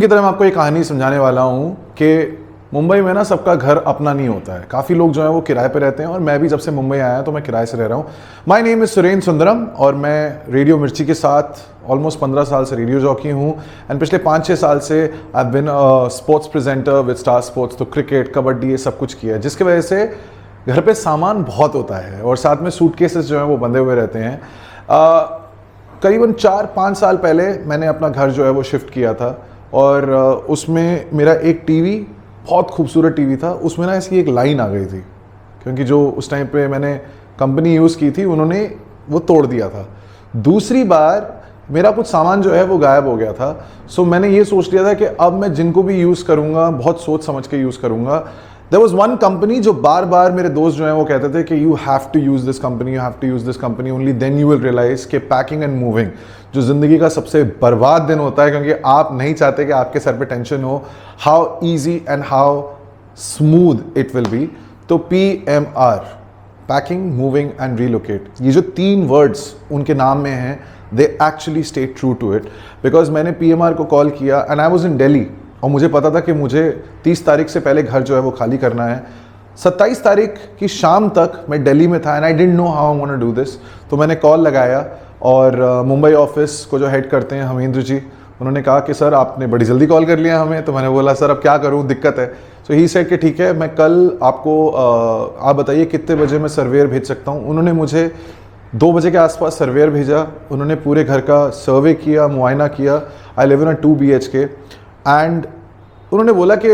की तरह मैं आपको एक कहानी समझाने वाला हूँ कि मुंबई में ना सबका घर अपना नहीं होता है। काफ़ी लोग जो हैं वो किराए पे रहते हैं और मैं भी जब से मुंबई आया तो मैं किराए से रह रहा हूँ। My name is Suren Sundaram और मैं रेडियो मिर्ची के साथ ऑलमोस्ट 15 साल से रेडियो जॉकी हूँ एंड पिछले 5-6 साल से I have been sports presenter with star sports. तो क्रिकेट, कबड्डी, ये सब कुछ किया है, जिसकी वजह से घर पे सामान बहुत होता है और साथ में सूटकेसेस जो हैं वो बंधे हुए रहते हैं। करीबन 4-5 साल पहले मैंने अपना घर जो है वो शिफ्ट किया था और उसमें मेरा एक टीवी, बहुत खूबसूरत टीवी था, उसमें ना इसकी एक लाइन आ गई थी क्योंकि जो उस टाइम पे मैंने कंपनी यूज़ की थी उन्होंने वो तोड़ दिया था। दूसरी बार मेरा कुछ सामान जो है वो गायब हो गया था। सो मैंने ये सोच लिया था कि अब मैं जिनको भी यूज़ करूँगा बहुत सोच समझ के यूज़ करूँगा। देयर वाज वन कंपनी जो बार बार मेरे दोस्त जो हैं वो कहते थे कि you have to use this company, you have to use this company, only then you will realize कि पैकिंग एंड मूविंग जो ज़िंदगी का सबसे बर्बाद दिन होता है, क्योंकि आप नहीं चाहते कि आपके सर पे टेंशन हो, how easy and how smooth it will be. तो PMR, packing, moving and relocate, ये जो 3 वर्ड्स उनके नाम में हैं, they actually stay true to it. Because मैंने PMR को कॉल किया and I was in Delhi और मुझे पता था कि मुझे 30 तारीख से पहले घर जो है वो खाली करना है। 27 तारीख की शाम तक मैं दिल्ली में था and I didn't know how I want to do this. तो मैंने कॉल लगाया और मुंबई ऑफिस को जो हेड करते हैं हमेंद्र जी, उन्होंने कहा कि सर आपने बड़ी जल्दी कॉल कर लिया हमें। तो मैंने बोला सर अब क्या करूं, दिक्कत है। सो ही सेड कि ठीक है, मैं कल आपको आप बताइए कितने बजे मैं सर्वेयर भेज सकता हूं। उन्होंने मुझे 2 बजे के आसपास सर्वेयर भेजा। उन्होंने पूरे घर का सर्वे किया, मुआयना किया। I live in a 2 BHK and उन्होंने बोला कि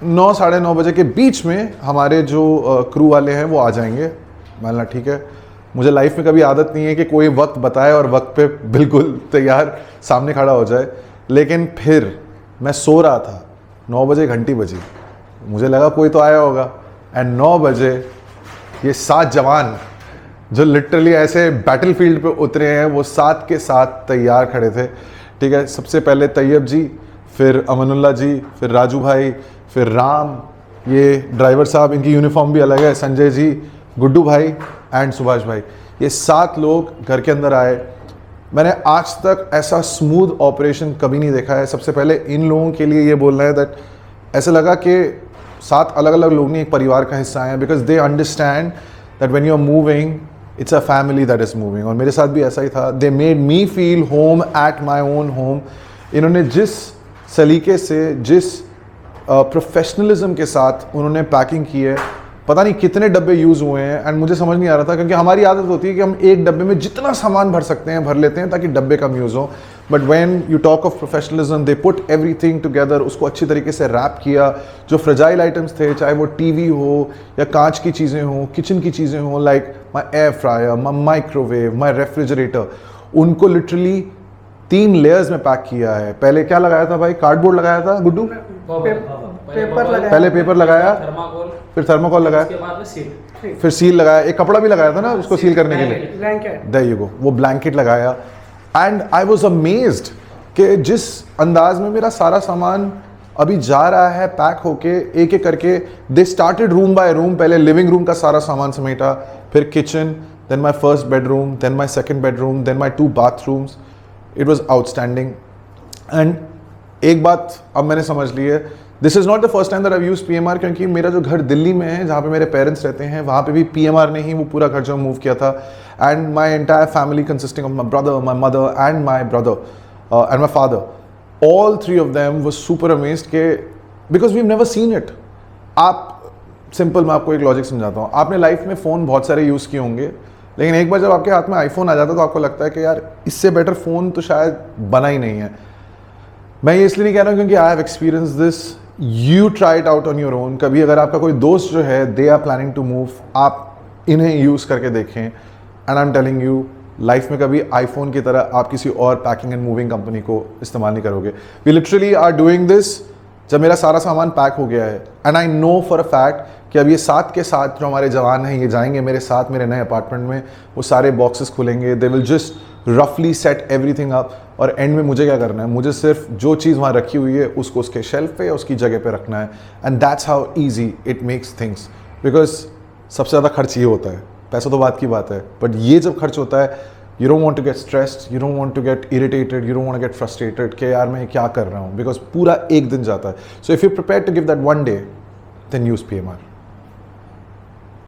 9-9:30 बजे के बीच में हमारे जो क्रू वाले हैं वो आ जाएंगे। मैंने कहा ठीक है। मुझे लाइफ में कभी आदत नहीं है कि कोई वक्त बताए और वक्त पे बिल्कुल तैयार सामने खड़ा हो जाए, लेकिन फिर मैं सो रहा था, 9 बजे घंटी बजी, मुझे लगा कोई तो आया होगा एंड 9 बजे ये 7 जवान जो लिटरली ऐसे बैटल फील्ड पे उतरे हैं वो 7 के 7 तैयार खड़े थे। ठीक है, सबसे पहले तैयब जी, फिर अमनुल्लाह जी, फिर राजू भाई, फिर राम, ये ड्राइवर साहब, इनकी यूनिफॉर्म भी अलग है, संजय जी, गुड्डू भाई एंड सुभाष भाई। ये 7 लोग घर के अंदर आए। मैंने आज तक ऐसा स्मूथ ऑपरेशन कभी नहीं देखा है। सबसे पहले इन लोगों के लिए ये बोलना है दैट ऐसे लगा कि 7 अलग अलग लोग नहीं एक परिवार का हिस्सा हैं, because they understand that when you are moving it's a family that is moving. और मेरे साथ भी ऐसा ही था। They made me feel home at my own home. इन्होंने जिस सलीके से, जिस प्रोफेशनलिज्म के साथ उन्होंने पैकिंग की है, पता नहीं कितने डब्बे यूज़ हुए हैं एंड मुझे समझ नहीं आ रहा था, क्योंकि हमारी आदत होती है कि हम एक डब्बे में जितना सामान भर सकते हैं भर लेते हैं ताकि डब्बे कम यूज़ हो। But when you talk of professionalism, they put everything together, उसको अच्छी तरीके से रैप किया। जो फ्रेजाइल आइटम्स थे, चाहे वो टीवी हो या कांच की चीज़ें हों, किचन की चीज़ें हों, like my air fryer, my microwave, my refrigerator, उनको लिटरली 3 लेयर्स में पैक किया है। पहले क्या लगाया था भाई? कार्डबोर्ड लगाया था गुड्डू? पेपर लगाया। पहले पेपर लगाया, फिर थर्माकोल लगाया, उसके बाद में सील, फिर सील लगाया, एक कपड़ा भी लगाया था ना उसको सील करने के लिए, ब्लैंकेट। देयर यू गो, वो ब्लैंकेट लगाया। एंड आई वाज अमेज्ड कि जिस अंदाज में मेरा सारा सामान अभी जा रहा है पैक होके एक एक करके, they started room by room. पहले लिविंग रूम का सारा सामान समेटा, फिर kitchen, then my first bedroom, then my second bedroom, then my 2 bathrooms. It was outstanding. And एक बात अब मैंने समझ ली है, this is not the first time that I use PMR, क्योंकि मेरा जो घर दिल्ली में है जहाँ पे मेरे पेरेंट्स रहते हैं, वहाँ पे भी PMR ने ही वो पूरा घर जो मूव किया था। And my entire family consisting of my brother, my mother and my brother and my father, all 3 of them was super amazed के because we have never seen it. आप सिंपल, मैं आपको एक लॉजिक समझाता हूँ। आपने लाइफ में phone बहुत सारे यूज़ किए होंगे, लेकिन एक बार जब आपके हाथ में iPhone आ जाता है तो आपको लगता है कि यार इससे बेटर फ़ोन तो शायद बना ही नहीं है। मैं ये इसलिए नहीं कह रहा हूँ क्योंकि I have experience this, you try it out on your own. कभी अगर आपका कोई दोस्त जो है, they are planning to move, आप इन्हें यूज़ करके देखें। And I am telling you, life में कभी iPhone की तरह आप किसी और पैकिंग एंड मूविंग कंपनी को इस्तेमाल नहीं करोगे। We literally are doing this जब मेरा सारा सामान पैक हो गया है and I know for a fact कि अब ये 7 के 7 जो हमारे जवान हैं ये जाएंगे मेरे साथ मेरे नए अपार्टमेंट में। वो सारे बॉक्सेस खुलेंगे, दे विल जस्ट रफली सेट एवरीथिंग अप। और एंड में मुझे क्या करना है? मुझे सिर्फ जो चीज़ वहाँ रखी हुई है उसको उसके शेल्फ पे या उसकी जगह पे रखना है। And that's how easy it makes things. Because सबसे ज़्यादा खर्च ये होता है, पैसा तो बात की बात है, बट ये जब खर्च होता है You don't want to get stressed, you don't want to get irritated, you don't want to get frustrated कि यार मैं क्या कर रहा हूँ, because पूरा एक दिन जाता है. So if you're prepared to give that one day, then use PMR.